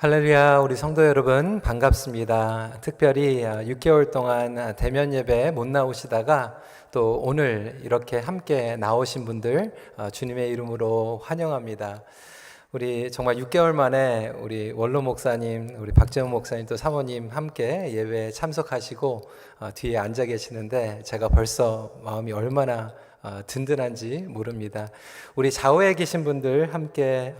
할렐루야, 우리 성도 여러분 반갑습니다. 특별히 6개월 동안 대면 예배 못 나오시다가 또 오늘 이렇게 함께 나오신 분들 주님의 이름으로 환영합니다. 우리 정말 6개월 만에 우리 원로 목사님, 우리 박재훈 목사님 또 사모님 함께 예배에 참석하시고 뒤에 앉아 계시는데 제가 벌써 마음이 얼마나 든든한지 모릅니다. 우리 좌우에 계신 분들 함께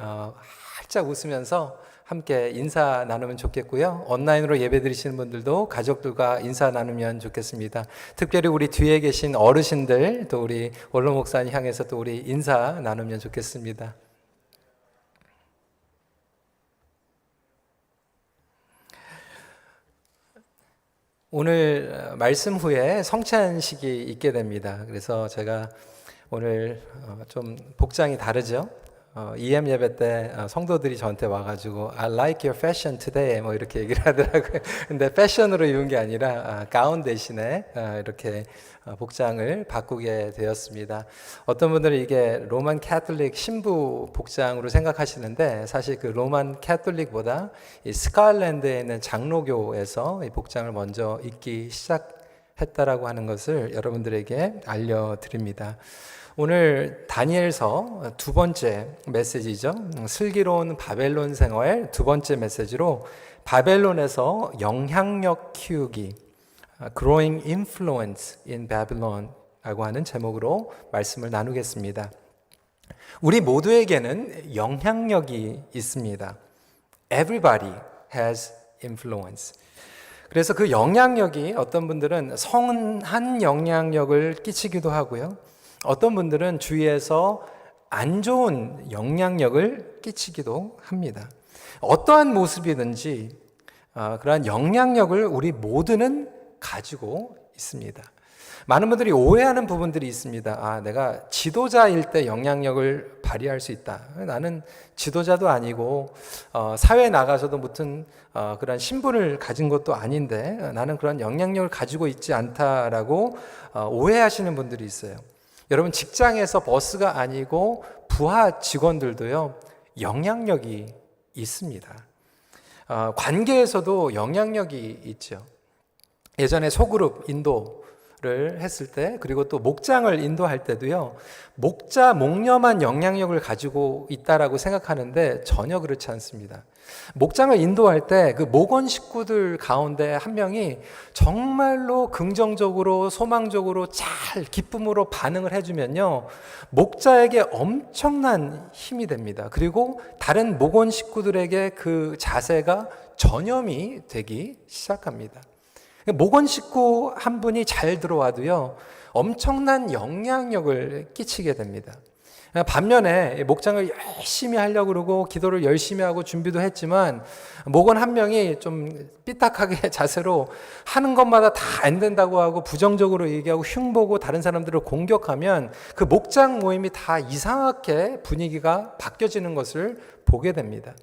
활짝 웃으면서 함께 인사 나누면 좋겠고요. 온라인으로 예배 드리시는 분들도 가족들과 인사 나누면 좋겠습니다. 특별히 우리 뒤에 계신 어르신들, 또 우리 원로 목사님 향해서 또 우리 인사 나누면 좋겠습니다. 오늘 말씀 후에 성찬식이 있게 됩니다. 그래서 제가 오늘 좀 복장이 다르죠? EM 예배 때 성도들이 저한테 와가지고 I like your fashion today 뭐 이렇게 얘기를 하더라고요. 근데 패션으로 입은 게 아니라 가운 대신에 이렇게 복장을 바꾸게 되었습니다. 어떤 분들은 이게 로만 캐톨릭 신부 복장으로 생각하시는데 사실 그 로만 캐톨릭보다 이 스칼랜드에 있는 장로교에서 이 복장을 먼저 입기 시작했다라고 하는 것을 여러분들에게 알려드립니다. 오늘 다니엘서 두 번째 메시지죠. 슬기로운 바벨론 생활 두 번째 메시지로 바벨론에서 영향력 키우기, Growing Influence in Babylon 라고 하는 제목으로 말씀을 나누겠습니다. 우리 모두에게는 영향력이 있습니다. Everybody has influence. 그래서 그 영향력이 어떤 분들은 선한 영향력을 끼치기도 하고요. 어떤 분들은 주위에서 안 좋은 영향력을 끼치기도 합니다. 어떠한 모습이든지 그러한 영향력을 우리 모두는 가지고 있습니다. 많은 분들이 오해하는 부분들이 있습니다. 내가 지도자일 때 영향력을 발휘할 수 있다. 나는 지도자도 아니고 사회에 나가서도 무슨 그런 신분을 가진 것도 아닌데 나는 그런 영향력을 가지고 있지 않다라고 오해하시는 분들이 있어요. 여러분 직장에서 버스가 아니고 부하 직원들도요 영향력이 있습니다. 관계에서도 영향력이 있죠. 예전에 소그룹 인도를 했을 때 그리고 또 목장을 인도할 때도요 목자 목녀만 영향력을 가지고 있다라고 생각하는데 전혀 그렇지 않습니다. 목장을 인도할 때 그 목원 식구들 가운데 한 명이 정말로 긍정적으로 소망적으로 잘 기쁨으로 반응을 해주면요 목자에게 엄청난 힘이 됩니다. 그리고 다른 목원 식구들에게 그 자세가 전염이 되기 시작합니다. 목원 식구 한 분이 잘 들어와도요 엄청난 영향력을 끼치게 됩니다. 반면에 목장을 열심히 하려고 그러고 기도를 열심히 하고 준비도 했지만 목원 한 명이 좀 삐딱하게 자세로 하는 것마다 다 안 된다고 하고 부정적으로 얘기하고 흉보고 다른 사람들을 공격하면 그 목장 모임이 다 이상하게 분위기가 바뀌어지는 것을 보게 됩니다.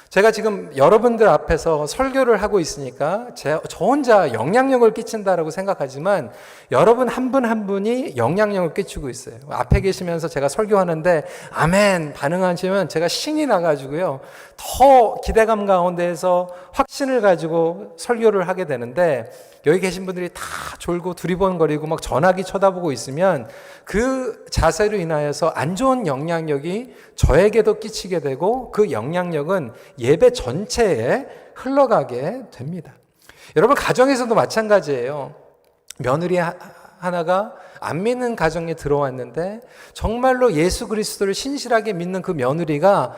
제가 지금 여러분들 앞에서 설교를 하고 있으니까 저 혼자 영향력을 끼친다라고 생각하지만 여러분 한 분 한 분이 영향력을 끼치고 있어요. 앞에 계시면서 제가 설교하는데 아멘 반응하시면 제가 신이 나가지고요 더 기대감 가운데에서 확신을 가지고 설교를 하게 되는데 여기 계신 분들이 다 졸고 두리번거리고 막 전화기 쳐다보고 있으면 그 자세로 인하여서 안 좋은 영향력이 저에게도 끼치게 되고 그 영향력은 예배 전체에 흘러가게 됩니다. 여러분 가정에서도 마찬가지예요. 며느리 하나가 안 믿는 가정에 들어왔는데 정말로 예수 그리스도를 신실하게 믿는 그 며느리가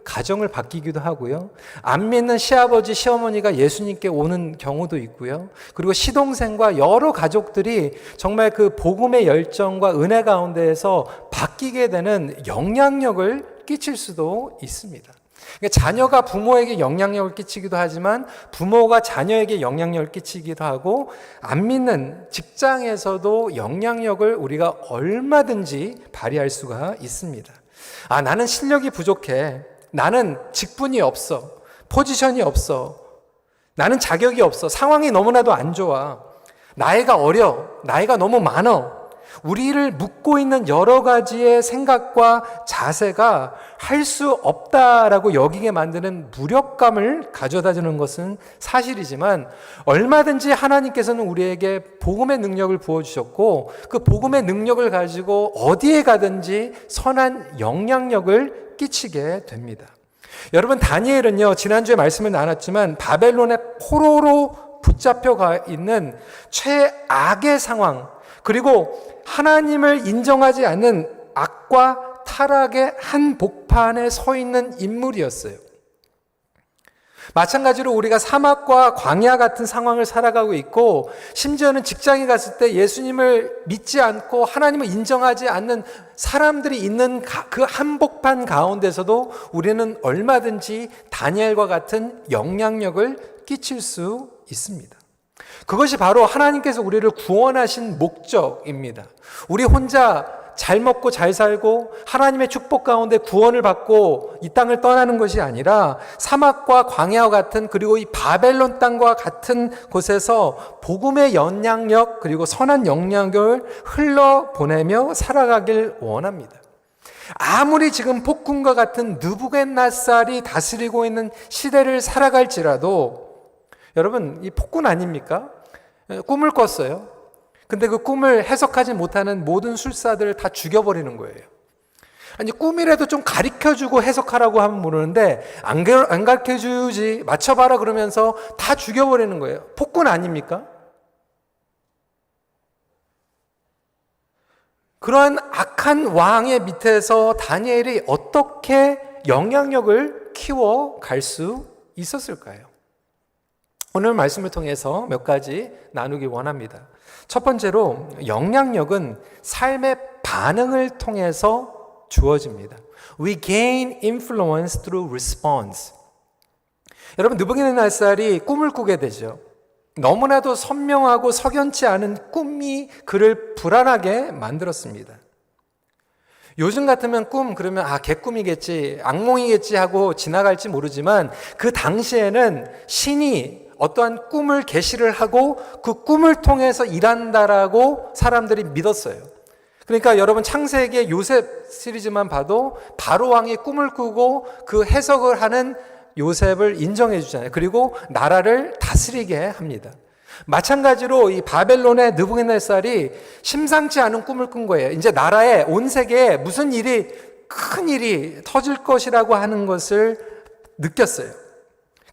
가정을 바뀌기도 하고요. 안 믿는 시아버지, 시어머니가 예수님께 오는 경우도 있고요. 그리고 시동생과 여러 가족들이 정말 그 복음의 열정과 은혜 가운데에서 바뀌게 되는 영향력을 끼칠 수도 있습니다. 그러니까 자녀가 부모에게 영향력을 끼치기도 하지만 부모가 자녀에게 영향력을 끼치기도 하고 안 믿는 직장에서도 영향력을 우리가 얼마든지 발휘할 수가 있습니다. 나는 실력이 부족해. 나는 직분이 없어. 포지션이 없어. 나는 자격이 없어. 상황이 너무나도 안 좋아. 나이가 어려. 나이가 너무 많아. 우리를 묶고 있는 여러 가지의 생각과 자세가 할 수 없다라고 여기게 만드는 무력감을 가져다 주는 것은 사실이지만, 얼마든지 하나님께서는 우리에게 복음의 능력을 부어주셨고, 그 복음의 능력을 가지고 어디에 가든지 선한 영향력을 끼치게 됩니다. 여러분, 다니엘은요, 지난주에 말씀을 나눴지만 바벨론의 포로로 붙잡혀가 있는 최악의 상황, 그리고 하나님을 인정하지 않는 악과 타락의 한복판에 서 있는 인물이었어요. 마찬가지로 우리가 사막과 광야 같은 상황을 살아가고 있고, 심지어는 직장에 갔을 때 예수님을 믿지 않고 하나님을 인정하지 않는 사람들이 있는 그 한복판 가운데서도 우리는 얼마든지 다니엘과 같은 영향력을 끼칠 수 있습니다. 그것이 바로 하나님께서 우리를 구원하신 목적입니다. 우리 혼자 잘 먹고 잘 살고 하나님의 축복 가운데 구원을 받고 이 땅을 떠나는 것이 아니라, 사막과 광야와 같은, 그리고 이 바벨론 땅과 같은 곳에서 복음의 영향력, 그리고 선한 영향력을 흘러보내며 살아가길 원합니다. 아무리 지금 폭군과 같은 느부갓네살이 다스리고 있는 시대를 살아갈지라도, 여러분, 이 폭군 아닙니까? 꿈을 꿨어요. 근데 그 꿈을 해석하지 못하는 모든 술사들을 다 죽여버리는 거예요. 아니, 꿈이라도 좀 가르쳐주고 해석하라고 하면 모르는데, 안 가르쳐주지, 맞춰봐라 그러면서 다 죽여버리는 거예요. 폭군 아닙니까? 그러한 악한 왕의 밑에서 다니엘이 어떻게 영향력을 키워갈 수 있었을까요? 오늘 말씀을 통해서 몇 가지 나누기 원합니다. 첫 번째로, 영향력은 삶의 반응을 통해서 주어집니다. We gain influence through response. 여러분, 느부갓네살이 꿈을 꾸게 되죠. 너무나도 선명하고 석연치 않은 꿈이 그를 불안하게 만들었습니다. 요즘 같으면 꿈 그러면 개꿈이겠지, 악몽이겠지 하고 지나갈지 모르지만, 그 당시에는 신이 어떠한 꿈을 계시를 하고 그 꿈을 통해서 일한다라고 사람들이 믿었어요. 그러니까 여러분, 창세기의 요셉 시리즈만 봐도 바로 왕이 꿈을 꾸고 그 해석을 하는 요셉을 인정해 주잖아요. 그리고 나라를 다스리게 합니다. 마찬가지로 이 바벨론의 느부갓네살이 심상치 않은 꿈을 꾼 거예요. 이제 나라에, 온 세계에 무슨 큰 일이 터질 것이라고 하는 것을 느꼈어요.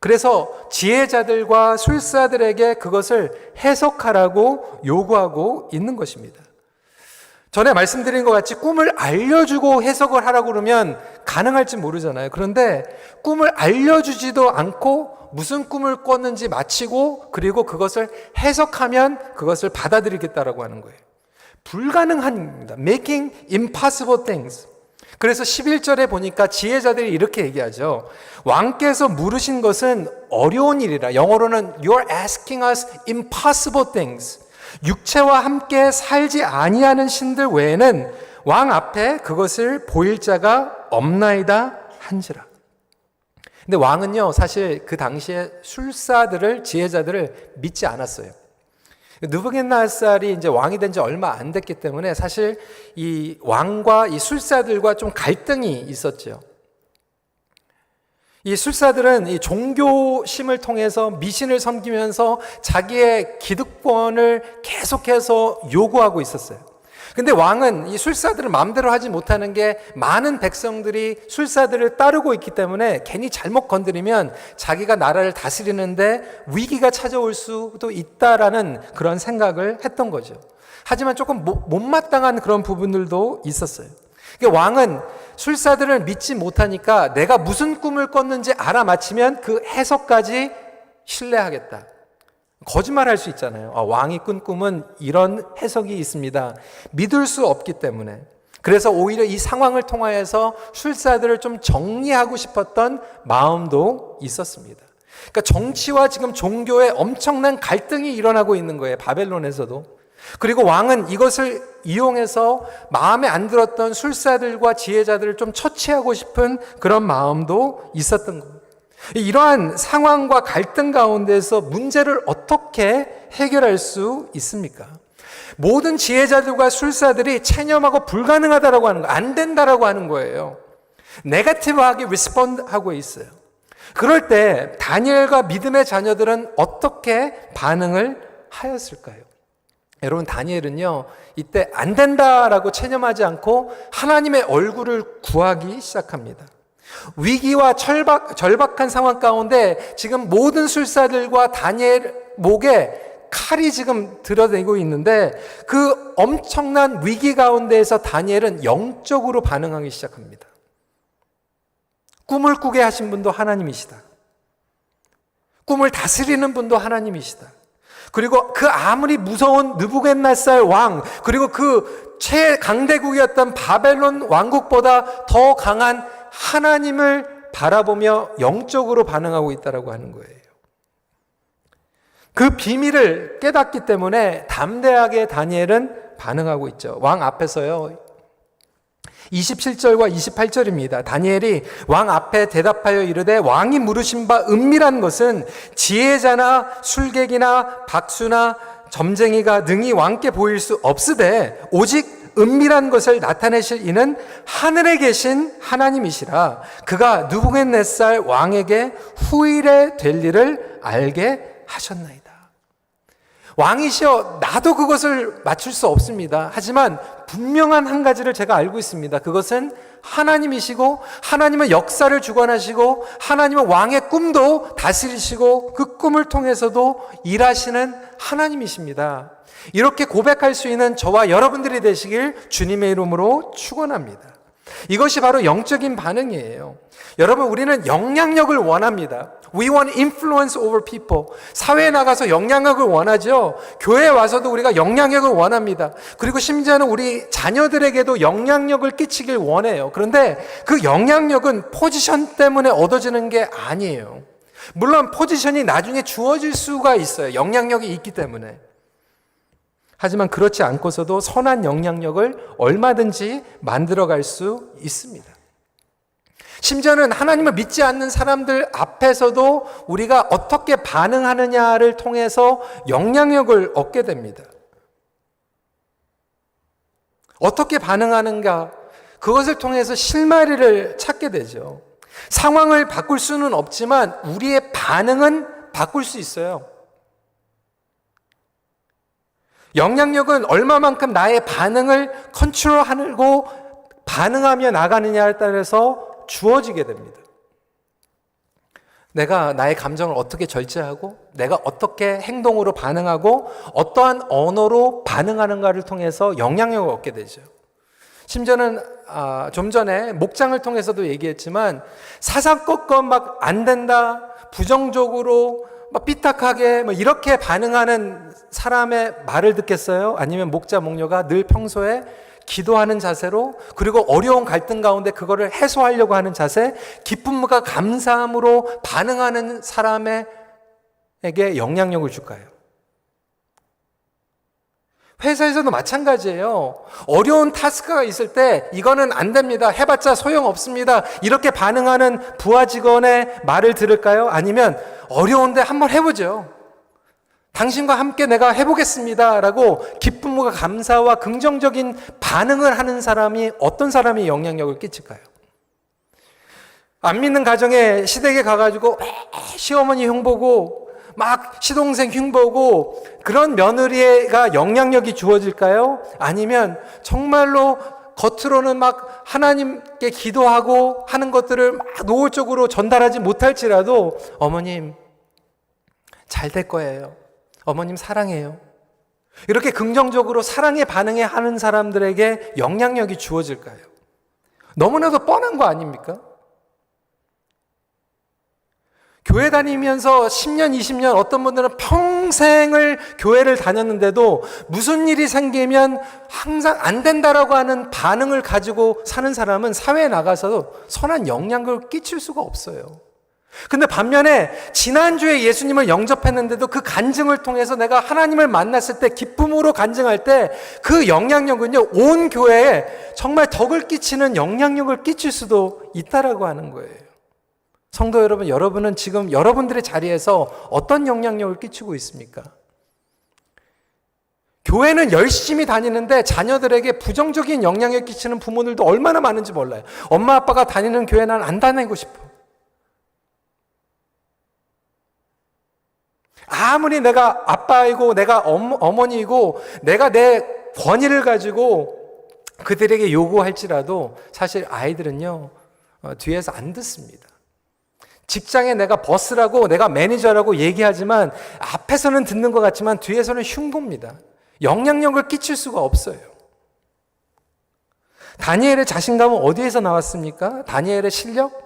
그래서 지혜자들과 술사들에게 그것을 해석하라고 요구하고 있는 것입니다. 전에 말씀드린 것 같이 꿈을 알려주고 해석을 하라고 그러면 가능할지 모르잖아요. 그런데 꿈을 알려주지도 않고 무슨 꿈을 꿨는지 마치고, 그리고 그것을 해석하면 그것을 받아들이겠다라고 하는 거예요. 불가능한 일입니다. Making impossible things. 그래서 11절에 보니까 지혜자들이 이렇게 얘기하죠. 왕께서 물으신 것은 어려운 일이라. 영어로는 You're asking us impossible things. 육체와 함께 살지 아니하는 신들 외에는 왕 앞에 그것을 보일 자가 없나이다 한지라. 근데 왕은요, 사실 그 당시에 술사들을, 지혜자들을 믿지 않았어요. 느부갓네살이 이제 왕이 된 지 얼마 안 됐기 때문에 사실 이 왕과 이 술사들과 좀 갈등이 있었죠. 이 술사들은 이 종교심을 통해서 미신을 섬기면서 자기의 기득권을 계속해서 요구하고 있었어요. 근데 왕은 이 술사들을 마음대로 하지 못하는 게, 많은 백성들이 술사들을 따르고 있기 때문에 괜히 잘못 건드리면 자기가 나라를 다스리는데 위기가 찾아올 수도 있다라는 그런 생각을 했던 거죠. 하지만 조금 못마땅한 그런 부분들도 있었어요. 그러니까 왕은 술사들을 믿지 못하니까 내가 무슨 꿈을 꿨는지 알아맞히면 그 해석까지 신뢰하겠다. 거짓말할 수 있잖아요. 왕이 꾼 꿈은 이런 해석이 있습니다. 믿을 수 없기 때문에. 그래서 오히려 이 상황을 통하여서 술사들을 좀 정리하고 싶었던 마음도 있었습니다. 그러니까 정치와 지금 종교에 엄청난 갈등이 일어나고 있는 거예요. 바벨론에서도. 그리고 왕은 이것을 이용해서 마음에 안 들었던 술사들과 지혜자들을 좀 처치하고 싶은 그런 마음도 있었던 겁니다. 이러한 상황과 갈등 가운데서 문제를 어떻게 해결할 수 있습니까? 모든 지혜자들과 술사들이 체념하고 불가능하다라고 하는 거, 안 된다라고 하는 거예요. 네거티브하게 리스폰드하고 있어요. 그럴 때 다니엘과 믿음의 자녀들은 어떻게 반응을 하였을까요? 여러분, 다니엘은요, 이때 안 된다라고 체념하지 않고 하나님의 얼굴을 구하기 시작합니다. 위기와 절박한 상황 가운데 지금 모든 술사들과 다니엘 목에 칼이 지금 들어대고 있는데 그 엄청난 위기 가운데에서 다니엘은 영적으로 반응하기 시작합니다. 꿈을 꾸게 하신 분도 하나님이시다. 꿈을 다스리는 분도 하나님이시다. 그리고 그 아무리 무서운 느부갓네살 왕, 그리고 그 최강대국이었던 바벨론 왕국보다 더 강한 하나님을 바라보며 영적으로 반응하고 있다고 하는 거예요. 그 비밀을 깨닫기 때문에 담대하게 다니엘은 반응하고 있죠. 왕 앞에서요, 27절과 28절입니다. 다니엘이 왕 앞에 대답하여 이르되 왕이 물으신 바 은밀한 것은 지혜자나 술객이나 박수나 점쟁이가 능히 왕께 보일 수 없으되 오직 은밀한 것을 나타내실 이는 하늘에 계신 하나님이시라. 그가 느부갓네살 왕에게 후일에 될 일을 알게 하셨나이다. 왕이시여, 나도 그것을 맞출 수 없습니다. 하지만 분명한 한 가지를 제가 알고 있습니다. 그것은 하나님이시고 하나님은 역사를 주관하시고 하나님은 왕의 꿈도 다스리시고 그 꿈을 통해서도 일하시는 하나님이십니다. 이렇게 고백할 수 있는 저와 여러분들이 되시길 주님의 이름으로 축원합니다. 이것이 바로 영적인 반응이에요. 여러분, 우리는 영향력을 원합니다. We want influence over people. 사회에 나가서 영향력을 원하죠. 교회에 와서도 우리가 영향력을 원합니다. 그리고 심지어는 우리 자녀들에게도 영향력을 끼치길 원해요. 그런데 그 영향력은 포지션 때문에 얻어지는 게 아니에요. 물론 포지션이 나중에 주어질 수가 있어요. 영향력이 있기 때문에. 하지만 그렇지 않고서도 선한 영향력을 얼마든지 만들어갈 수 있습니다. 심지어는 하나님을 믿지 않는 사람들 앞에서도 우리가 어떻게 반응하느냐를 통해서 영향력을 얻게 됩니다. 어떻게 반응하는가, 그것을 통해서 실마리를 찾게 되죠. 상황을 바꿀 수는 없지만 우리의 반응은 바꿀 수 있어요. 영향력은 얼마만큼 나의 반응을 컨트롤하고 반응하며 나가느냐에 따라서 주어지게 됩니다. 내가 나의 감정을 어떻게 절제하고 내가 어떻게 행동으로 반응하고 어떠한 언어로 반응하는가를 통해서 영향력을 얻게 되죠. 심지어는 좀 전에 목장을 통해서도 얘기했지만 사사건건 막 안 된다, 부정적으로 막 삐딱하게 뭐 이렇게 반응하는 사람의 말을 듣겠어요? 아니면 목자 목녀가 늘 평소에 기도하는 자세로, 그리고 어려운 갈등 가운데 그거를 해소하려고 하는 자세, 기쁨과 감사함으로 반응하는 사람에게 영향력을 줄까요? 회사에서도 마찬가지예요. 어려운 타스크가 있을 때 이거는 안 됩니다, 해봤자 소용없습니다, 이렇게 반응하는 부하 직원의 말을 들을까요? 아니면 어려운데 한번 해보죠, 당신과 함께 내가 해보겠습니다 라고 기쁨과 감사와 긍정적인 반응을 하는 사람이, 어떤 사람이 영향력을 끼칠까요? 안 믿는 가정에 시댁에 가가지고 시어머니 흉보고 막 시동생 흉보고 그런 며느리가 영향력이 주어질까요? 아니면 정말로 겉으로는 막 하나님께 기도하고 하는 것들을 막 노골적으로 전달하지 못할지라도 어머님 잘 될 거예요, 어머님 사랑해요, 이렇게 긍정적으로 사랑에 반응해 하는 사람들에게 영향력이 주어질까요? 너무나도 뻔한 거 아닙니까? 교회 다니면서 10년, 20년, 어떤 분들은 평생을 교회를 다녔는데도 무슨 일이 생기면 항상 안 된다라고 하는 반응을 가지고 사는 사람은 사회에 나가서도 선한 영향력을 끼칠 수가 없어요. 근데 반면에 지난주에 예수님을 영접했는데도 그 간증을 통해서 내가 하나님을 만났을 때 기쁨으로 간증할 때 그 영향력은요, 온 교회에 정말 덕을 끼치는 영향력을 끼칠 수도 있다라고 하는 거예요. 성도 여러분, 여러분은 지금 여러분들의 자리에서 어떤 영향력을 끼치고 있습니까? 교회는 열심히 다니는데 자녀들에게 부정적인 영향을 끼치는 부모들도 얼마나 많은지 몰라요. 엄마 아빠가 다니는 교회 난 안 다니고 싶어. 아무리 내가 아빠이고 내가 어머니이고 내가 내 권위를 가지고 그들에게 요구할지라도 사실 아이들은요 뒤에서 안 듣습니다. 직장에 내가 버스라고 내가 매니저라고 얘기하지만 앞에서는 듣는 것 같지만 뒤에서는 흉보입니다. 영향력을 끼칠 수가 없어요. 다니엘의 자신감은 어디에서 나왔습니까? 다니엘의 실력?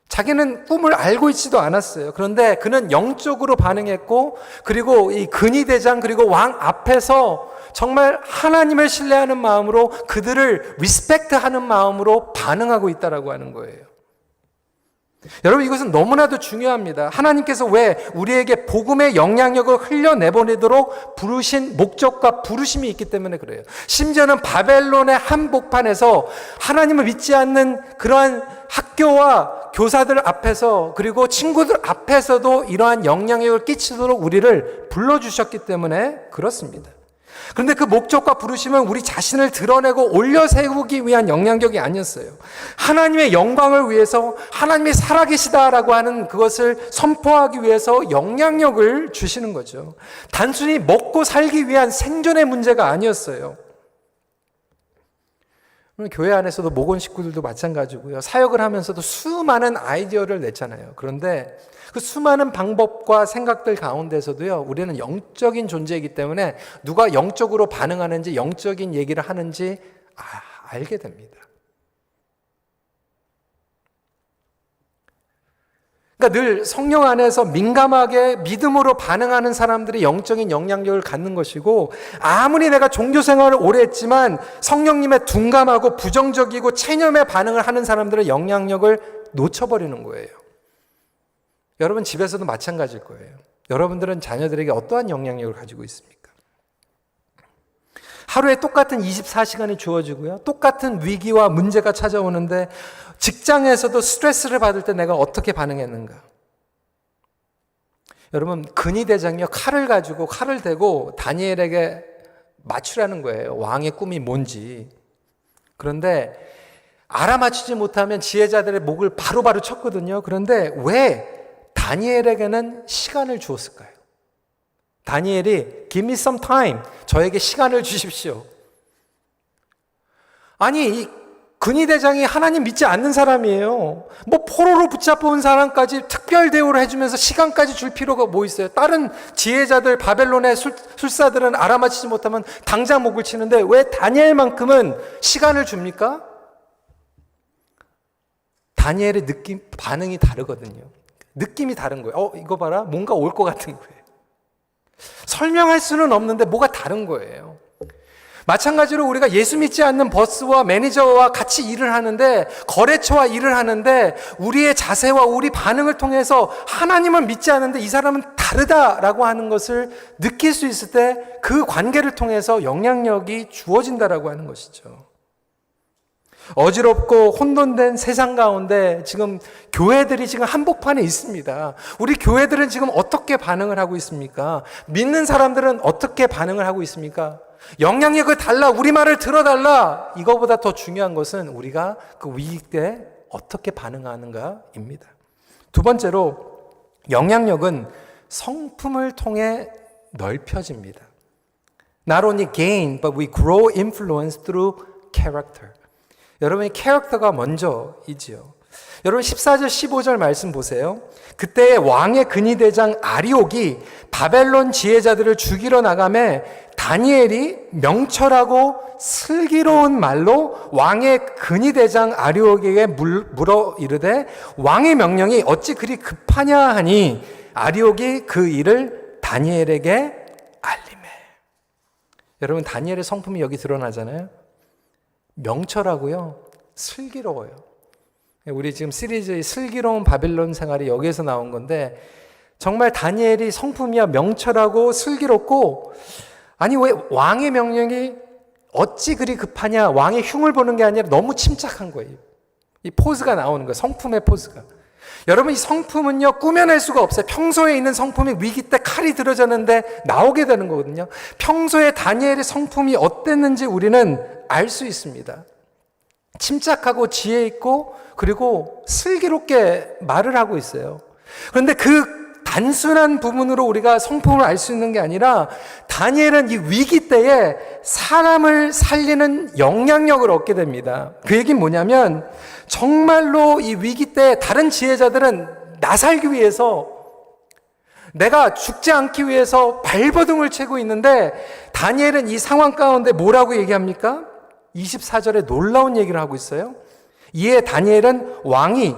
자기는 꿈을 알고 있지도 않았어요. 그런데 그는 영적으로 반응했고 그리고 이 근위대장 그리고 왕 앞에서 정말 하나님을 신뢰하는 마음으로 그들을 리스펙트하는 마음으로 반응하고 있다라고 하는 거예요. 여러분 이것은 너무나도 중요합니다. 하나님께서 왜 우리에게 복음의 영향력을 흘려내보내도록 부르신 목적과 부르심이 있기 때문에 그래요. 심지어는 바벨론의 한복판에서 하나님을 믿지 않는 그러한 학교와 교사들 앞에서 그리고 친구들 앞에서도 이러한 영향력을 끼치도록 우리를 불러주셨기 때문에 그렇습니다. 그런데 그 목적과 부르심은 우리 자신을 드러내고 올려 세우기 위한 영향력이 아니었어요. 하나님의 영광을 위해서 하나님이 살아계시다라고 하는 그것을 선포하기 위해서 영향력을 주시는 거죠. 단순히 먹고 살기 위한 생존의 문제가 아니었어요. 교회 안에서도 목원 식구들도 마찬가지고요. 사역을 하면서도 수많은 아이디어를 냈잖아요. 그런데 그 수많은 방법과 생각들 가운데서도요, 우리는 영적인 존재이기 때문에 누가 영적으로 반응하는지, 영적인 얘기를 하는지 알게 됩니다. 그러니까 늘 성령 안에서 민감하게 믿음으로 반응하는 사람들이 영적인 영향력을 갖는 것이고, 아무리 내가 종교 생활을 오래 했지만 성령님의 둔감하고 부정적이고 체념에 반응을 하는 사람들은 영향력을 놓쳐버리는 거예요. 여러분 집에서도 마찬가지일 거예요. 여러분들은 자녀들에게 어떠한 영향력을 가지고 있습니까? 하루에 똑같은 24시간이 주어지고요. 똑같은 위기와 문제가 찾아오는데 직장에서도 스트레스를 받을 때 내가 어떻게 반응했는가? 여러분 근위대장이요. 칼을 대고 다니엘에게 맞추라는 거예요. 왕의 꿈이 뭔지. 그런데 알아맞히지 못하면 지혜자들의 목을 바로바로 쳤거든요. 그런데 왜 다니엘에게는 시간을 주었을까요? 다니엘이 Give me some time. 저에게 시간을 주십시오. 아니 이 근위대장이 하나님 믿지 않는 사람이에요. 뭐 포로로 붙잡아온 사람까지 특별 대우를 해주면서 시간까지 줄 필요가 뭐 있어요? 다른 지혜자들 바벨론의 술사들은 알아맞히지 못하면 당장 목을 치는데 왜 다니엘만큼은 시간을 줍니까? 다니엘의 반응이 다르거든요. 느낌이 다른 거예요. 이거 봐라. 뭔가 올 것 같은 거예요. 설명할 수는 없는데 뭐가 다른 거예요. 마찬가지로 우리가 예수 믿지 않는 버스와 매니저와 같이 일을 하는데, 거래처와 일을 하는데 우리의 자세와 우리 반응을 통해서 하나님을 믿지 않는데 이 사람은 다르다라고 하는 것을 느낄 수 있을 때 그 관계를 통해서 영향력이 주어진다라고 하는 것이죠. 어지럽고 혼돈된 세상 가운데 지금 교회들이 지금 한복판에 있습니다. 우리 교회들은 지금 어떻게 반응을 하고 있습니까? 믿는 사람들은 어떻게 반응을 하고 있습니까? 영향력을 달라, 우리 말을 들어달라. 이거보다 더 중요한 것은 우리가 그 위기 때 어떻게 반응하는가입니다. 두 번째로 영향력은 성품을 통해 넓혀집니다. Not only gain, but we grow influence through character. 여러분의 캐릭터가 먼저이지요. 여러분 14절 15절 말씀 보세요. 그때 왕의 근위대장 아리옥이 바벨론 지혜자들을 죽이러 나가매 다니엘이 명철하고 슬기로운 말로 왕의 근위대장 아리옥에게 물어 이르되 왕의 명령이 어찌 그리 급하냐 하니 아리옥이 그 일을 다니엘에게 알리매. 여러분 다니엘의 성품이 여기 드러나잖아요. 명철하고요, 슬기로워요. 우리 지금 시리즈의 슬기로운 바빌론 생활이 여기에서 나온 건데, 정말 다니엘이 성품이야 명철하고 슬기롭고, 아니 왜 왕의 명령이 어찌 그리 급하냐, 왕의 흉을 보는 게 아니라 너무 침착한 거예요. 이 포즈가 나오는 거예요. 성품의 포즈가. 여러분, 이 성품은요, 꾸며낼 수가 없어요. 평소에 있는 성품이 위기 때 칼이 들어졌는데 나오게 되는 거거든요. 평소에 다니엘의 성품이 어땠는지 우리는 알 수 있습니다. 침착하고 지혜 있고 그리고 슬기롭게 말을 하고 있어요. 그런데 그 단순한 부분으로 우리가 성품을 알 수 있는 게 아니라 다니엘은 이 위기 때에 사람을 살리는 영향력을 얻게 됩니다. 그 얘기는 뭐냐면 정말로 이 위기 때 다른 지혜자들은 나 살기 위해서, 내가 죽지 않기 위해서 발버둥을 치고 있는데 다니엘은 이 상황 가운데 뭐라고 얘기합니까? 24절에 놀라운 얘기를 하고 있어요. 이에 다니엘은 왕이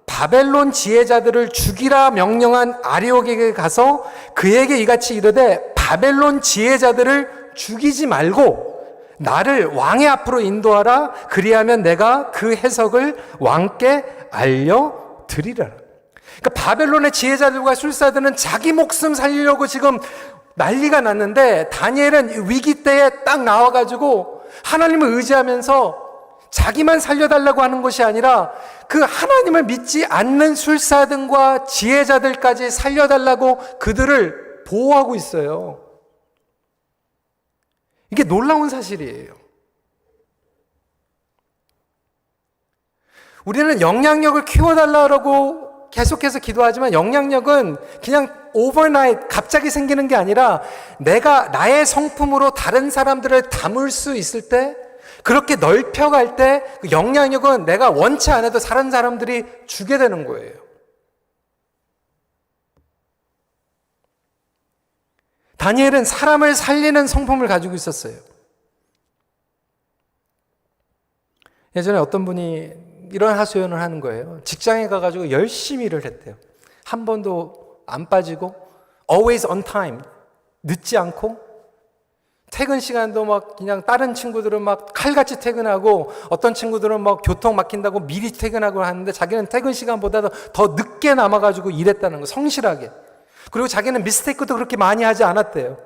바벨론 지혜자들을 죽이라 명령한 아리옥에게 가서 그에게 이같이 이르되 바벨론 지혜자들을 죽이지 말고 나를 왕의 앞으로 인도하라. 그리하면 내가 그 해석을 왕께 알려드리라. 그러니까 바벨론의 지혜자들과 술사들은 자기 목숨 살리려고 지금 난리가 났는데 다니엘은 위기 때에 딱 나와가지고 하나님을 의지하면서 자기만 살려달라고 하는 것이 아니라 그 하나님을 믿지 않는 술사들과 지혜자들까지 살려달라고 그들을 보호하고 있어요. 이게 놀라운 사실이에요. 우리는 영향력을 키워달라고 계속해서 기도하지만 영향력은 그냥 오버나잇 갑자기 생기는 게 아니라 내가 나의 성품으로 다른 사람들을 담을 수 있을 때, 그렇게 넓혀갈 때 그 영향력은 내가 원치 않아도 다른 사람들이 주게 되는 거예요. 다니엘은 사람을 살리는 성품을 가지고 있었어요. 예전에 어떤 분이 이런 하소연을 하는 거예요. 직장에 가가지고 열심히 일을 했대요. 한 번도 안 빠지고 always on time, 늦지 않고 퇴근 시간도 막 그냥 다른 친구들은 막 칼같이 퇴근하고 어떤 친구들은 막 교통 막힌다고 미리 퇴근하고 하는데 자기는 퇴근 시간보다도 더 늦게 남아가지고 일했다는 거, 성실하게. 그리고 자기는 미스테이크도 그렇게 많이 하지 않았대요.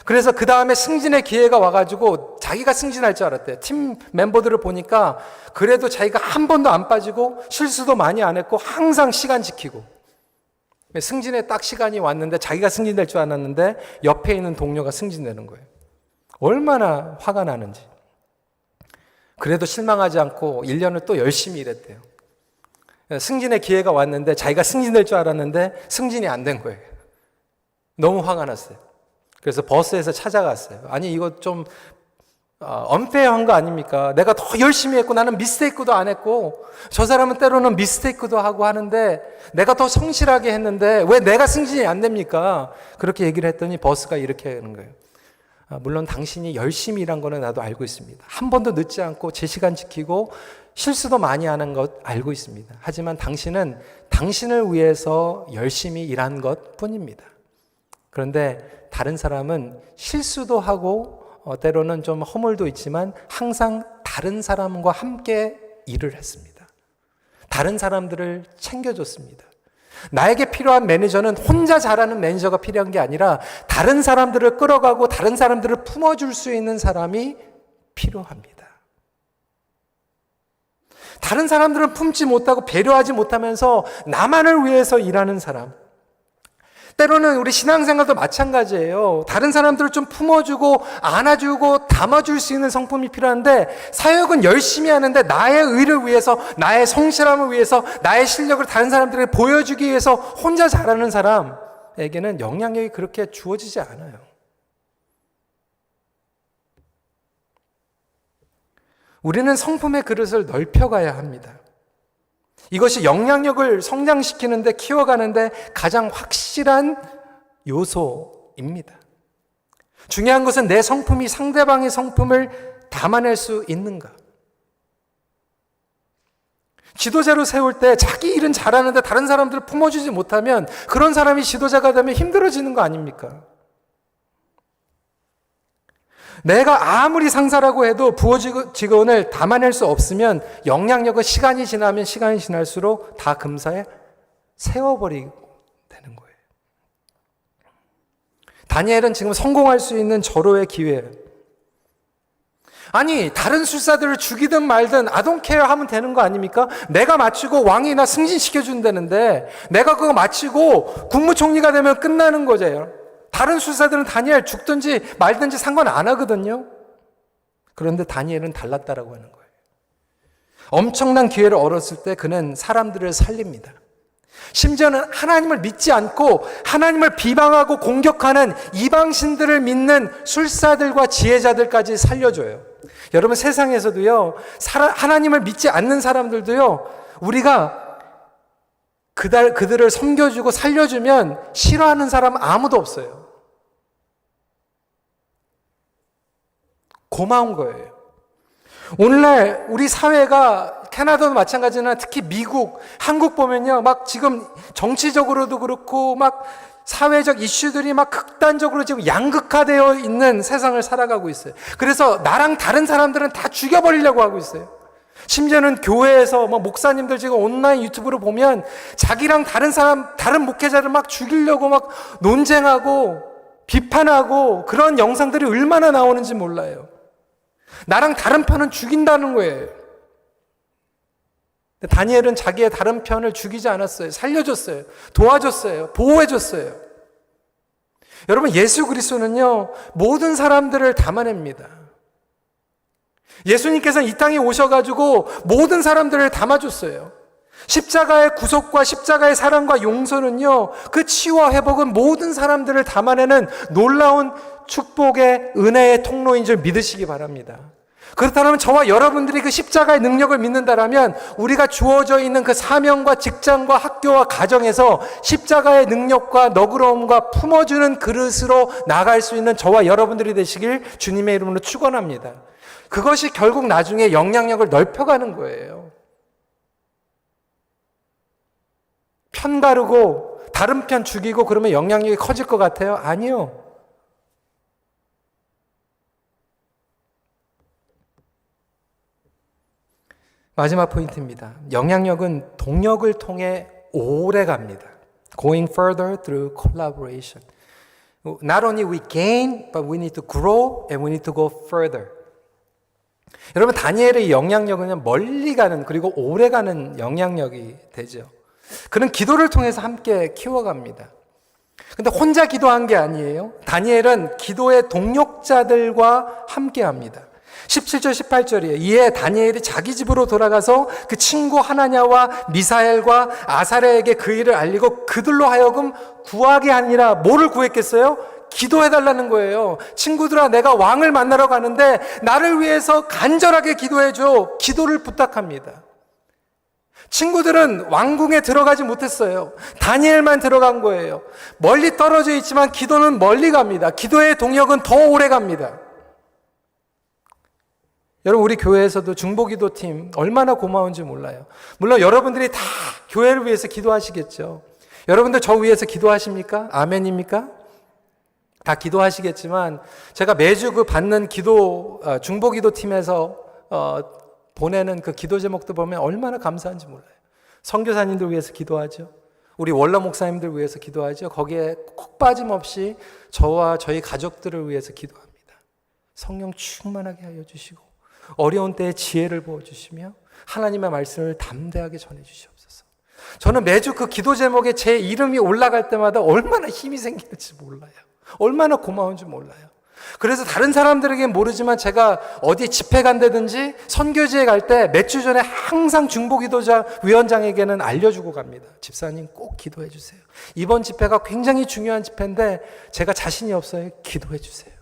그래서 그 다음에 승진의 기회가 와가지고 자기가 승진할 줄 알았대요. 팀 멤버들을 보니까 그래도 자기가 한 번도 안 빠지고 실수도 많이 안 했고 항상 시간 지키고, 승진에 딱 시간이 왔는데 자기가 승진될 줄 알았는데 옆에 있는 동료가 승진되는 거예요. 얼마나 화가 나는지. 그래도 실망하지 않고 1년을 또 열심히 일했대요. 승진의 기회가 왔는데 자기가 승진될 줄 알았는데 승진이 안 된 거예요. 너무 화가 났어요. 그래서 버스에서 찾아갔어요. 아니 이거 좀 언페어한 거 아닙니까? 내가 더 열심히 했고 나는 미스테이크도 안 했고 저 사람은 때로는 미스테이크도 하고 하는데 내가 더 성실하게 했는데 왜 내가 승진이 안 됩니까? 그렇게 얘기를 했더니 버스가 이렇게 하는 거예요. 물론 당신이 열심히 일한 거는 나도 알고 있습니다. 한 번도 늦지 않고 제 시간 지키고 실수도 많이 하는 것 알고 있습니다. 하지만 당신은 당신을 위해서 열심히 일한 것 뿐입니다. 그런데 다른 사람은 실수도 하고 때로는 좀 허물도 있지만 항상 다른 사람과 함께 일을 했습니다. 다른 사람들을 챙겨줬습니다. 나에게 필요한 매니저는 혼자 잘하는 매니저가 필요한 게 아니라 다른 사람들을 끌어가고 다른 사람들을 품어줄 수 있는 사람이 필요합니다. 다른 사람들은 품지 못하고 배려하지 못하면서 나만을 위해서 일하는 사람. 때로는 우리 신앙생활도 마찬가지예요. 다른 사람들을 좀 품어주고 안아주고 담아줄 수 있는 성품이 필요한데 사역은 열심히 하는데 나의 의를 위해서, 나의 성실함을 위해서, 나의 실력을 다른 사람들에게 보여주기 위해서 혼자 잘하는 사람에게는 영향력이 그렇게 주어지지 않아요. 우리는 성품의 그릇을 넓혀가야 합니다. 이것이 영향력을 성장시키는데, 키워가는데 가장 확실한 요소입니다. 중요한 것은 내 성품이 상대방의 성품을 담아낼 수 있는가. 지도자로 세울 때 자기 일은 잘하는데 다른 사람들을 품어주지 못하면 그런 사람이 지도자가 되면 힘들어지는 거 아닙니까? 내가 아무리 상사라고 해도 부하 직원을 담아낼 수 없으면 영향력은 시간이 지날수록 다 금사에 세워버리게 되는 거예요. 다니엘은 지금 성공할 수 있는 절호의 기회예요. 아니, 다른 술사들을 죽이든 말든 I don't care 하면 되는 거 아닙니까? 내가 마치고 왕이 나 승진시켜준다는데 내가 그거 마치고 국무총리가 되면 끝나는 거죠. 다른 술사들은 다니엘 죽든지 말든지 상관 안 하거든요. 그런데 다니엘은 달랐다라고 하는 거예요. 엄청난 기회를 얻었을 때 그는 사람들을 살립니다. 심지어는 하나님을 믿지 않고 하나님을 비방하고 공격하는 이방신들을 믿는 술사들과 지혜자들까지 살려줘요. 여러분, 세상에서도요, 하나님을 믿지 않는 사람들도요, 우리가 그들을 섬겨주고 살려주면 싫어하는 사람 아무도 없어요. 고마운 거예요. 오늘날 우리 사회가 캐나다도 마찬가지나 특히 미국, 한국 보면요, 막 지금 정치적으로도 그렇고 막 사회적 이슈들이 막 극단적으로 지금 양극화되어 있는 세상을 살아가고 있어요. 그래서 나랑 다른 사람들은 다 죽여버리려고 하고 있어요. 심지어는 교회에서 뭐 목사님들 지금 온라인 유튜브로 보면 자기랑 다른 사람, 다른 목회자를 막 죽이려고 막 논쟁하고 비판하고 그런 영상들이 얼마나 나오는지 몰라요. 나랑 다른 편은 죽인다는 거예요. 다니엘은 자기의 다른 편을 죽이지 않았어요. 살려줬어요. 도와줬어요. 보호해줬어요. 여러분, 예수 그리스도는요, 모든 사람들을 담아냅니다. 예수님께서는 이 땅에 오셔가지고 모든 사람들을 담아줬어요. 십자가의 구속과 십자가의 사랑과 용서는요, 그 치유와 회복은 모든 사람들을 담아내는 놀라운 축복의 은혜의 통로인 줄 믿으시기 바랍니다. 그렇다면 저와 여러분들이 그 십자가의 능력을 믿는다라면 우리가 주어져 있는 그 사명과 직장과 학교와 가정에서 십자가의 능력과 너그러움과 품어주는 그릇으로 나아갈 수 있는 저와 여러분들이 되시길 주님의 이름으로 축원합니다. 그것이 결국 나중에 영향력을 넓혀가는 거예요. 편 가르고 다른 편 죽이고 그러면 영향력이 커질 것 같아요? 아니요. 마지막 포인트입니다. 영향력은 동력을 통해 오래 갑니다. Going further through collaboration. Not only we gain, but we need to grow and we need to go further. 여러분, 다니엘의 영향력은 멀리 가는, 그리고 오래 가는 영향력이 되죠. 그는 기도를 통해서 함께 키워갑니다. 근데 혼자 기도한 게 아니에요. 다니엘은 기도의 동력자들과 함께 합니다. 17절 18절이에요. 이에 다니엘이 자기 집으로 돌아가서 그 친구 하나냐와 미사엘과 아사랴에게 그 일을 알리고 그들로 하여금 구하게 아니라 뭐를 구했겠어요? 기도해달라는 거예요. 친구들아, 내가 왕을 만나러 가는데 나를 위해서 간절하게 기도해줘. 기도를 부탁합니다. 친구들은 왕궁에 들어가지 못했어요. 다니엘만 들어간 거예요. 멀리 떨어져 있지만 기도는 멀리 갑니다. 기도의 동력은 더 오래 갑니다. 여러분, 우리 교회에서도 중보기도팀 얼마나 고마운지 몰라요. 물론 여러분들이 다 교회를 위해서 기도하시겠죠. 여러분들 저 위해서 기도하십니까? 아멘입니까? 다 기도하시겠지만 제가 매주 그 받는 중보기도팀에서 보내는 그 기도 제목도 보면 얼마나 감사한지 몰라요. 선교사님들 위해서 기도하죠. 우리 원로 목사님들 위해서 기도하죠. 거기에 콕 빠짐없이 저와 저희 가족들을 위해서 기도합니다. 성령 충만하게 하여 주시고 어려운 때에 지혜를 부어주시며 하나님의 말씀을 담대하게 전해주시옵소서. 저는 매주 그 기도 제목에 제 이름이 올라갈 때마다 얼마나 힘이 생기는지 몰라요. 얼마나 고마운지 몰라요. 그래서 다른 사람들에겐 모르지만 제가 어디 집회 간다든지 선교지에 갈 때 몇 주 전에 항상 중보기도자 위원장에게는 알려주고 갑니다. 집사님 꼭 기도해 주세요. 이번 집회가 굉장히 중요한 집회인데 제가 자신이 없어요. 기도해 주세요.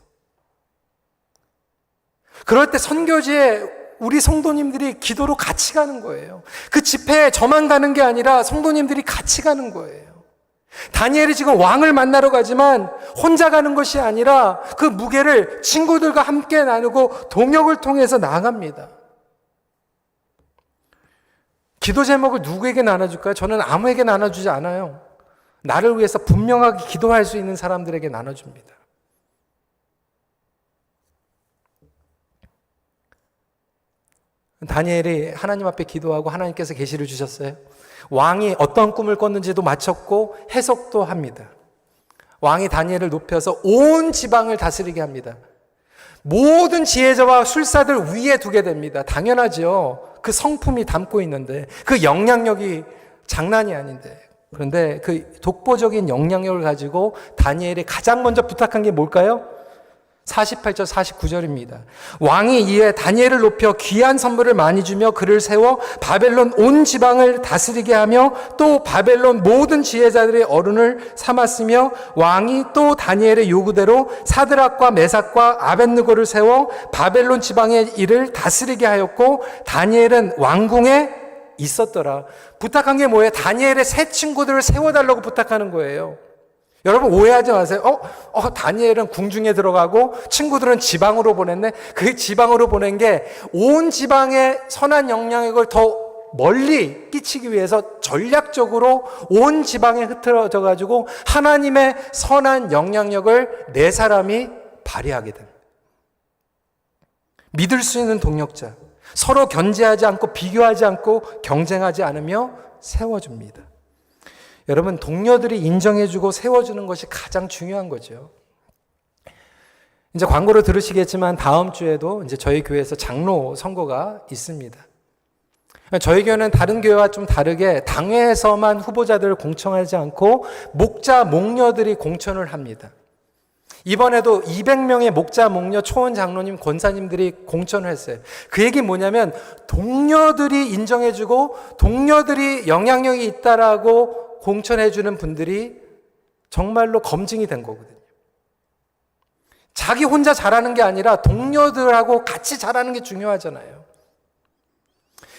그럴 때 선교지에 우리 성도님들이 기도로 같이 가는 거예요. 그 집회에 저만 가는 게 아니라 성도님들이 같이 가는 거예요. 다니엘이 지금 왕을 만나러 가지만 혼자 가는 것이 아니라 그 무게를 친구들과 함께 나누고 동역을 통해서 나아갑니다. 기도 제목을 누구에게 나눠줄까요? 저는 아무에게 나눠주지 않아요. 나를 위해서 분명하게 기도할 수 있는 사람들에게 나눠줍니다. 다니엘이 하나님 앞에 기도하고 하나님께서 계시를 주셨어요. 왕이 어떤 꿈을 꿨는지도 맞췄고 해석도 합니다. 왕이 다니엘을 높여서 온 지방을 다스리게 합니다. 모든 지혜자와 술사들 위에 두게 됩니다. 당연하죠. 그 성품이 담고 있는데, 그 영향력이 장난이 아닌데. 그런데 그 독보적인 영향력을 가지고 다니엘이 가장 먼저 부탁한 게 뭘까요? 48절 49절입니다. 왕이 이에 다니엘을 높여 귀한 선물을 많이 주며 그를 세워 바벨론 온 지방을 다스리게 하며 또 바벨론 모든 지혜자들의 어른을 삼았으며 왕이 또 다니엘의 요구대로 사드락과 메삭과 아벳느고를 세워 바벨론 지방의 일을 다스리게 하였고 다니엘은 왕궁에 있었더라. 부탁한 게 뭐예요? 다니엘의 새 친구들을 세워달라고 부탁하는 거예요. 여러분 오해하지 마세요. 다니엘은 궁중에 들어가고 친구들은 지방으로 보냈네. 그 지방으로 보낸 게 온 지방의 선한 영향력을 더 멀리 끼치기 위해서 전략적으로 온 지방에 흩어져 가지고 하나님의 선한 영향력을 네 사람이 발휘하게 됩니다. 믿을 수 있는 동력자, 서로 견제하지 않고 비교하지 않고 경쟁하지 않으며 세워줍니다. 여러분, 동료들이 인정해주고 세워주는 것이 가장 중요한 거죠. 이제 광고로 들으시겠지만 다음 주에도 이제 저희 교회에서 장로 선거가 있습니다. 저희 교회는 다른 교회와 좀 다르게 당회에서만 후보자들을 공천하지 않고 목자, 목녀들이 공천을 합니다. 이번에도 200명의 목자, 목녀, 초원 장로님, 권사님들이 공천을 했어요. 그 얘기 뭐냐면 동료들이 인정해주고 동료들이 영향력이 있다라고 공천해주는 분들이 정말로 검증이 된 거거든요. 자기 혼자 잘하는 게 아니라 동료들하고 같이 잘하는 게 중요하잖아요.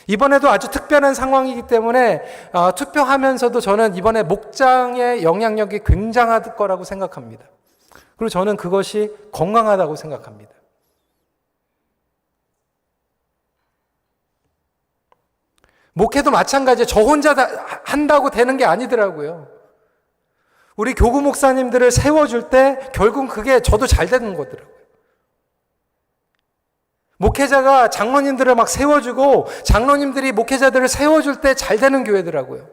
이번에도 아주 특별한 상황이기 때문에 투표하면서도 저는 이번에 목장의 영향력이 굉장할 거라고 생각합니다. 그리고 저는 그것이 건강하다고 생각합니다. 목회도 마찬가지예요. 저 혼자 한다고 되는 게 아니더라고요. 우리 교구 목사님들을 세워줄 때 결국 그게 저도 잘 되는 거더라고요. 목회자가 장로님들을 막 세워주고 장로님들이 목회자들을 세워줄 때 잘 되는 교회더라고요.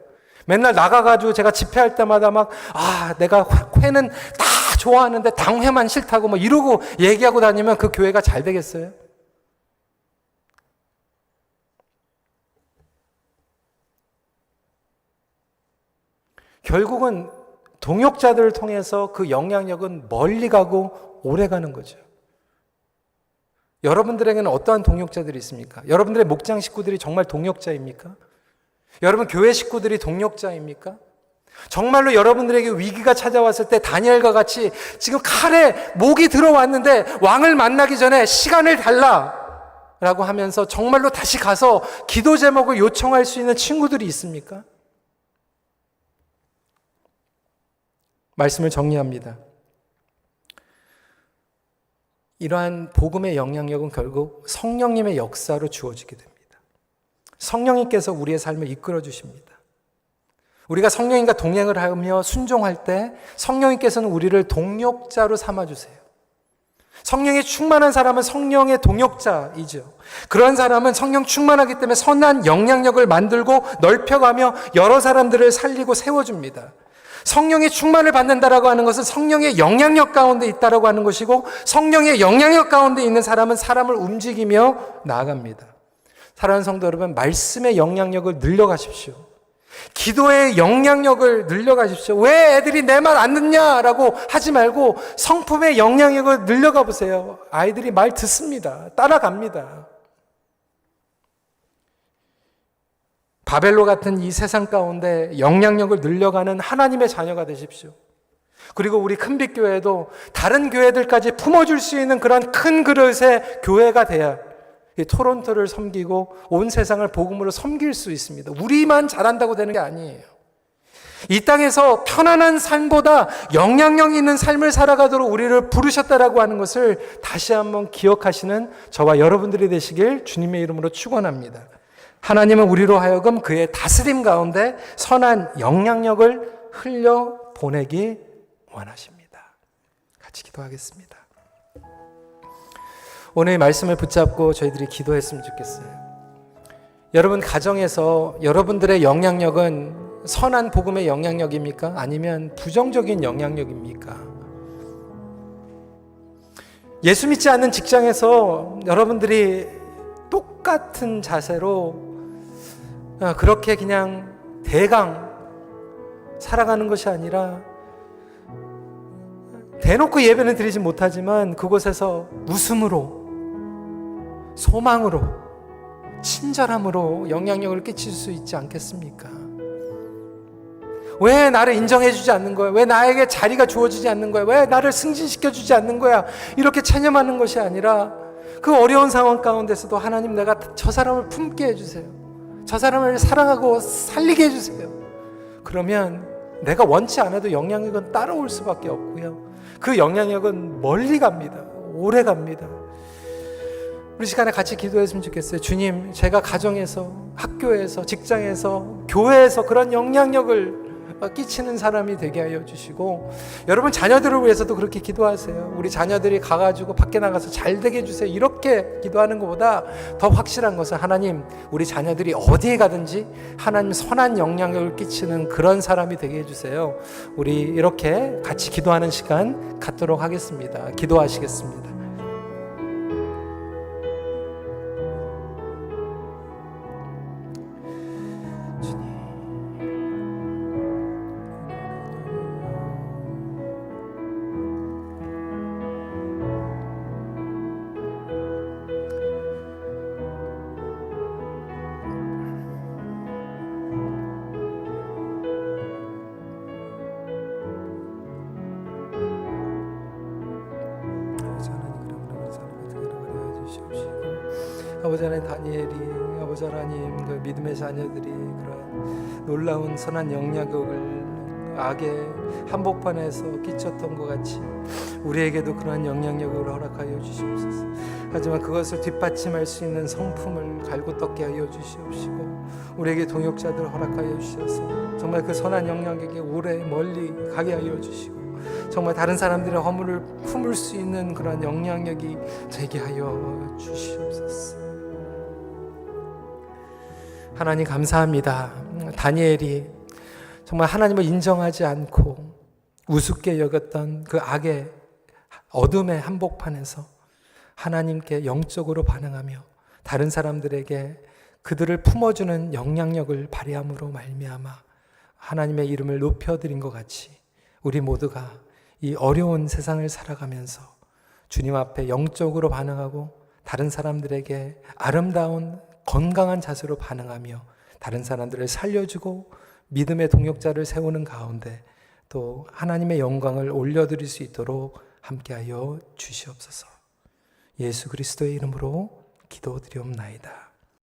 맨날 나가가지고 제가 집회할 때마다 막 내가 회는 다 좋아하는데 당회만 싫다고 막 이러고 얘기하고 다니면 그 교회가 잘 되겠어요? 결국은 동역자들을 통해서 그 영향력은 멀리 가고 오래 가는 거죠. 여러분들에게는 어떠한 동역자들이 있습니까? 여러분들의 목장 식구들이 정말 동역자입니까? 여러분 교회 식구들이 동역자입니까? 정말로 여러분들에게 위기가 찾아왔을 때 다니엘과 같이 지금 칼에 목이 들어왔는데 왕을 만나기 전에 시간을 달라라고 하면서 정말로 다시 가서 기도 제목을 요청할 수 있는 친구들이 있습니까? 말씀을 정리합니다. 이러한 복음의 영향력은 결국 성령님의 역사로 주어지게 됩니다. 성령님께서 우리의 삶을 이끌어 주십니다. 우리가 성령님과 동행을 하며 순종할 때 성령님께서는 우리를 동역자로 삼아주세요. 성령이 충만한 사람은 성령의 동역자이죠. 그런 사람은 성령 충만하기 때문에 선한 영향력을 만들고 넓혀가며 여러 사람들을 살리고 세워줍니다. 성령의 충만을 받는다라고 하는 것은 성령의 영향력 가운데 있다라고 하는 것이고 성령의 영향력 가운데 있는 사람은 사람을 움직이며 나아갑니다. 사랑하는 성도 여러분, 말씀의 영향력을 늘려가십시오. 기도의 영향력을 늘려가십시오. 왜 애들이 내 말 안 듣냐라고 하지 말고 성품의 영향력을 늘려가 보세요. 아이들이 말 듣습니다. 따라갑니다. 바벨로 같은 이 세상 가운데 영향력을 늘려가는 하나님의 자녀가 되십시오. 그리고 우리 큰빛교회도 다른 교회들까지 품어줄 수 있는 그런 큰 그릇의 교회가 돼야 이 토론토를 섬기고 온 세상을 복음으로 섬길 수 있습니다. 우리만 잘한다고 되는 게 아니에요. 이 땅에서 편안한 삶보다 영향력 있는 삶을 살아가도록 우리를 부르셨다라고 하는 것을 다시 한번 기억하시는 저와 여러분들이 되시길 주님의 이름으로 축원합니다. 하나님은 우리로 하여금 그의 다스림 가운데 선한 영향력을 흘려보내기 원하십니다. 같이 기도하겠습니다. 오늘 말씀을 붙잡고 저희들이 기도했으면 좋겠어요. 여러분 가정에서 여러분들의 영향력은 선한 복음의 영향력입니까? 아니면 부정적인 영향력입니까? 예수 믿지 않는 직장에서 여러분들이 똑같은 자세로 그렇게 그냥 대강 살아가는 것이 아니라 대놓고 예배는 드리지 못하지만 그곳에서 웃음으로, 소망으로, 친절함으로 영향력을 끼칠 수 있지 않겠습니까? 왜 나를 인정해 주지 않는 거야? 왜 나에게 자리가 주어지지 않는 거야? 왜 나를 승진시켜 주지 않는 거야? 이렇게 체념하는 것이 아니라 그 어려운 상황 가운데서도 하나님, 내가 저 사람을 품게 해주세요. 저 사람을 사랑하고 살리게 해주세요. 그러면 내가 원치 않아도 영향력은 따라올 수밖에 없고요. 그 영향력은 멀리 갑니다. 오래 갑니다. 우리 시간에 같이 기도했으면 좋겠어요. 주님, 제가 가정에서, 학교에서, 직장에서, 교회에서 그런 영향력을 끼치는 사람이 되게 하여 주시고, 여러분 자녀들을 위해서도 그렇게 기도하세요. 우리 자녀들이 가가지고 밖에 나가서 잘 되게 해주세요. 이렇게 기도하는 것보다 더 확실한 것은, 하나님, 우리 자녀들이 어디에 가든지 하나님 선한 영향력을 끼치는 그런 사람이 되게 해주세요. 우리 이렇게 같이 기도하는 시간 갖도록 하겠습니다. 기도하시겠습니다. 아버지 하나님, 다니엘이 아버지 하나님 그 믿음의 자녀들이 그런 놀라운 선한 영향력을 악의 한복판에서 끼쳤던 것 같이 우리에게도 그러한 영향력을 허락하여 주시옵소서. 하지만 그것을 뒷받침할 수 있는 성품을 갈고 닦게 하여 주시옵시고, 우리에게 동역자들을 허락하여 주셔서 정말 그 선한 영향력에 오래 멀리 가게 하여 주시고, 정말 다른 사람들의 허물을 품을 수 있는 그런 영향력이 되게 하여 주시옵소서. 하나님 감사합니다. 다니엘이 정말 하나님을 인정하지 않고 우습게 여겼던 그 악의 어둠의 한복판에서 하나님께 영적으로 반응하며 다른 사람들에게 그들을 품어주는 영향력을 발휘함으로 말미암아 하나님의 이름을 높여드린 것 같이 우리 모두가 이 어려운 세상을 살아가면서 주님 앞에 영적으로 반응하고 다른 사람들에게 아름다운 건강한 자세로 반응하며 다른 사람들을 살려주고 믿음의 동역자를 세우는 가운데 또 하나님의 영광을 올려드릴 수 있도록 함께하여 주시옵소서. 예수 그리스도의 이름으로 기도드리옵나이다.